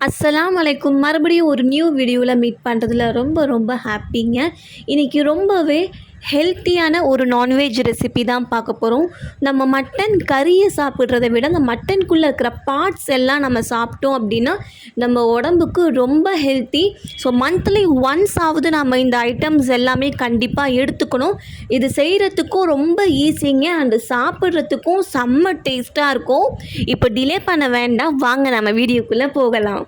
அஸ்ஸலாமு அலைக்கும். மறுபடியும் ஒரு நியூ வீடியோவில் மீட் பண்ணுறதுல ரொம்ப ரொம்ப ஹாப்பிங்க. இன்றைக்கி ரொம்பவே ஹெல்த்தியான ஒரு நான்வெஜ் ரெசிபி தான் பார்க்க போகிறோம். நம்ம மட்டன் கறியை சாப்பிட்றத விட அந்த மட்டனுக்குள்ளே இருக்கிற பார்ட்ஸ் எல்லாம் நம்ம சாப்பிட்டோம் அப்படின்னா நம்ம உடம்புக்கு ரொம்ப ஹெல்த்தி. ஸோ மந்த்லி ஒன்ஸ் ஆகுது நம்ம இந்த ஐட்டம்ஸ் எல்லாமே கண்டிப்பாக எடுத்துக்கணும். இது செய்கிறதுக்கும் ரொம்ப ஈஸிங்க, அண்டு சாப்பிட்றதுக்கும் செம்ம டேஸ்ட்டாக இருக்கும். இப்போ டிலே பண்ண வேண்டாம், வாங்க நம்ம வீடியோக்குள்ளே போகலாம்.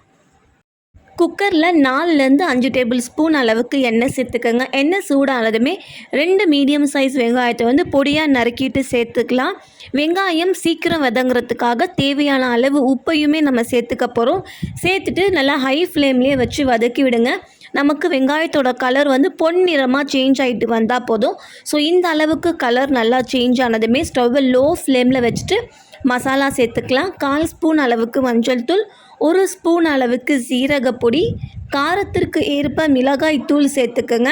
குக்கரில் 4லேருந்து 5 டேபிள் ஸ்பூன் அளவுக்கு எண்ணெய் சேர்த்துக்கோங்க. எண்ணெய் சூடானதுமே 2 மீடியம் சைஸ் வெங்காயத்தை பொடியாக நறுக்கிட்டு சேர்த்துக்கலாம். வெங்காயம் சீக்கிரம் வதங்குறதுக்காக தேவையான அளவு உப்பையுமே நம்ம சேர்த்துக்க போகிறோம். சேர்த்துட்டு நல்லா ஹை ஃப்ளேம்லேயே வச்சு வதக்கி விடுங்க. நமக்கு வெங்காயத்தோட கலர் பொன்னிறமாக சேஞ்ச் ஆகிட்டு வந்தால் போதும். ஸோ இந்த அளவுக்கு கலர் நல்லா சேஞ்ச் ஆனதுமே ஸ்டவ்வை லோ ஃப்ளேமில் வச்சுட்டு மசாலா சேர்த்துக்கலாம். 1/4 ஸ்பூன் அளவுக்கு மஞ்சள் தூள், 1 ஸ்பூன் அளவுக்கு சீரகப்பொடி, காரத்திற்கு ஏற்ப மிளகாய் தூள் சேர்த்துக்குங்க.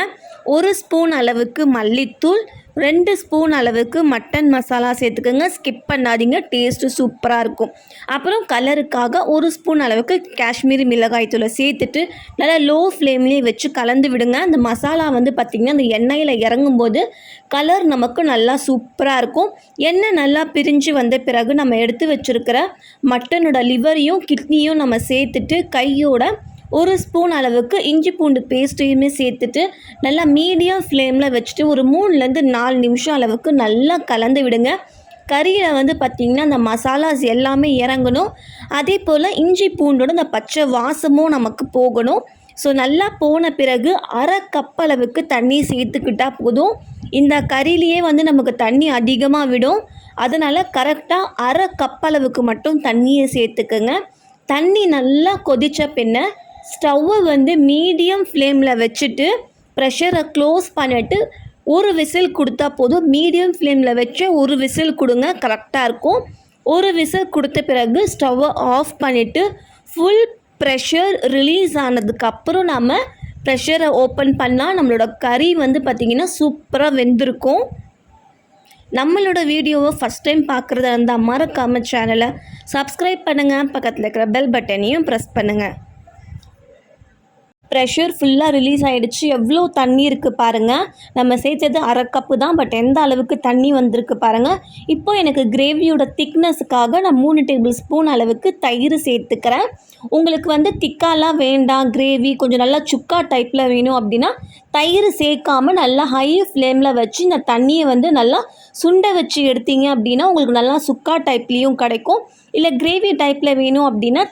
1 ஸ்பூன் அளவுக்கு மல்லித்தூள், 2 ஸ்பூன் அளவுக்கு மட்டன் மசாலா சேர்த்துக்கோங்க. ஸ்கிப் பண்ணாதீங்க, டேஸ்ட்டு சூப்பராக இருக்கும். அப்புறம் கலருக்காக 1 ஸ்பூன் அளவுக்கு காஷ்மீரி மிளகாய் தூளை சேர்த்துட்டு நல்லா லோ ஃப்ளேம்லேயே வச்சு கலந்து விடுங்க. அந்த மசாலா பார்த்திங்கன்னா அந்த எண்ணெயில் இறங்கும்போது கலர் நமக்கு நல்லா சூப்பராக இருக்கும். எண்ணெய் நல்லா பிரிஞ்சு வந்த பிறகு நம்ம எடுத்து வச்சுருக்கிற மட்டனோட லிவரையும் கிட்னியும் நம்ம சேர்த்துட்டு கையோட 1 ஸ்பூன் அளவுக்கு இஞ்சி பூண்டு பேஸ்ட்டையுமே சேர்த்துட்டு நல்லா மீடியம் ஃப்ளேமில் வச்சுட்டு ஒரு 3லேருந்து 4 நிமிஷம் அளவுக்கு நல்லா கலந்து விடுங்க. கறியில் பார்த்திங்கன்னா அந்த மசாலாஸ் எல்லாமே இறங்கணும். அதே போல் இஞ்சி பூண்டோட அந்த பச்சை வாசமும் நமக்கு போகணும். ஸோ நல்லா போன பிறகு 1/2 கப் அளவுக்கு தண்ணி சேர்த்துக்கிட்டால் போதும். இந்த கறியிலேயே நமக்கு தண்ணி அதிகமாக விடும். அதனால் கரெக்டாக 1/2 கப் அளவுக்கு மட்டும் தண்ணியை சேர்த்துக்குங்க. தண்ணி நல்லா கொதித்த பின்ன ஸ்டவ்வை மீடியம் ஃப்ளேமில் வச்சுட்டு ப்ரெஷரை க்ளோஸ் பண்ணிவிட்டு ஒரு விசில் கொடுத்தா போதும். மீடியம் ஃப்ளேமில் வச்சு ஒரு விசில் கொடுங்க, கரெக்டாக இருக்கும். ஒரு விசில் கொடுத்த பிறகு ஸ்டவ்வை ஆஃப் பண்ணிவிட்டு ஃபுல் ப்ரெஷர் ரிலீஸ் ஆனதுக்கப்புறம் நம்ம ப்ரெஷரை ஓப்பன் பண்ணால் நம்மளோட கறி பார்த்திங்கன்னா சூப்பராக வெந்திருக்கும். நம்மளோட வீடியோவை ஃபஸ்ட் டைம் பார்க்குறதா இருந்தால் மறக்காமல் சேனலை சப்ஸ்கிரைப் பண்ணுங்கள். பக்கத்தில் இருக்கிற பெல் பட்டனையும் ப்ரெஸ் பண்ணுங்கள். ப்ரெஷர் ஃபுல்லாக ரிலீஸ் ஆகிடுச்சு. எவ்வளோ தண்ணி இருக்குது பாருங்கள். நம்ம சேர்த்தது 1/2 கப்பு தான், பட் எந்த அளவுக்கு தண்ணி வந்திருக்கு பாருங்கள். இப்போ எனக்கு கிரேவியோட திக்னஸுக்காக நான் 3 டேபிள் ஸ்பூன் அளவுக்கு தயிர் சேர்த்துக்கிறேன். உங்களுக்கு திக்காலாம் வேண்டாம், கிரேவி கொஞ்சம் நல்லா சுக்கா டைப்பில் வேணும் அப்படின்னா தயிர் சேர்க்காமல் நல்லா ஹை ஃப்ளேமில் வச்சு இந்த தண்ணியை நல்லா சுண்ட வச்சு எடுத்தீங்க அப்படின்னா உங்களுக்கு நல்லா சுக்கா டைப்லேயும் கிடைக்கும். இல்லை கிரேவி டைப்பில் வேணும் அப்படின்னா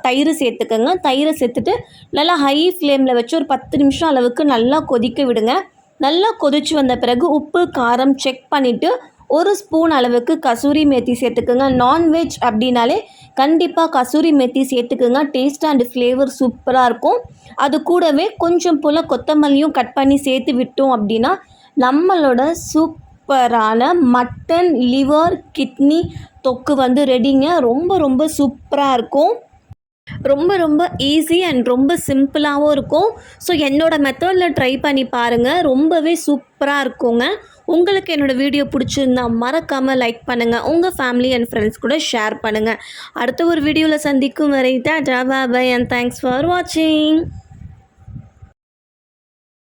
தயிர் சேர்த்துக்கோங்க. தயிரை சேர்த்துட்டு நல்லா ஹை ஃப்ளேமில் வச்சு ஒரு 10 நிமிஷம் அளவுக்கு நல்லா கொதிக்க விடுங்க. நல்லா கொதிச்சு வந்த பிறகு உப்பு காரம் செக் பண்ணிவிட்டு 1 ஸ்பூன் அளவுக்கு கசூரி மேத்தி சேர்த்துக்குங்க. நான்வெஜ் அப்படின்னாலே கண்டிப்பாக கசூரி மேத்தி சேர்த்துக்குங்க. டேஸ்ட் அண்ட் ஃப்ளேவர் சூப்பராக இருக்கும். அது கூடவே கொஞ்சம் போல் கொத்தமல்லியும் கட் பண்ணி சேர்த்து விட்டோம் அப்படின்னா நம்மளோட சூப்பரான மட்டன் லிவர் கிட்னி தொக்கு ரெடிங்க. ரொம்ப ரொம்ப சூப்பராக இருக்கும். ரொம்ப ரொம்ப ஈஸி அண்ட் ரொம்ப சிம்பிளாகவும் இருக்கும். ஸோ என்னோடய மெத்தடில் ட்ரை பண்ணி பாருங்கள், ரொம்பவே சூப்பராக இருக்குங்க. உங்களுக்கு என்னோடய வீடியோ பிடிச்சிருந்தா மறக்காமல் லைக் பண்ணுங்கள். உங்கள் ஃபேமிலி அண்ட் ஃப்ரெண்ட்ஸ் கூட ஷேர் பண்ணுங்கள். அடுத்த ஒரு வீடியோவில் சந்திக்கும் வரை tata bye and thanks for வாட்சிங்.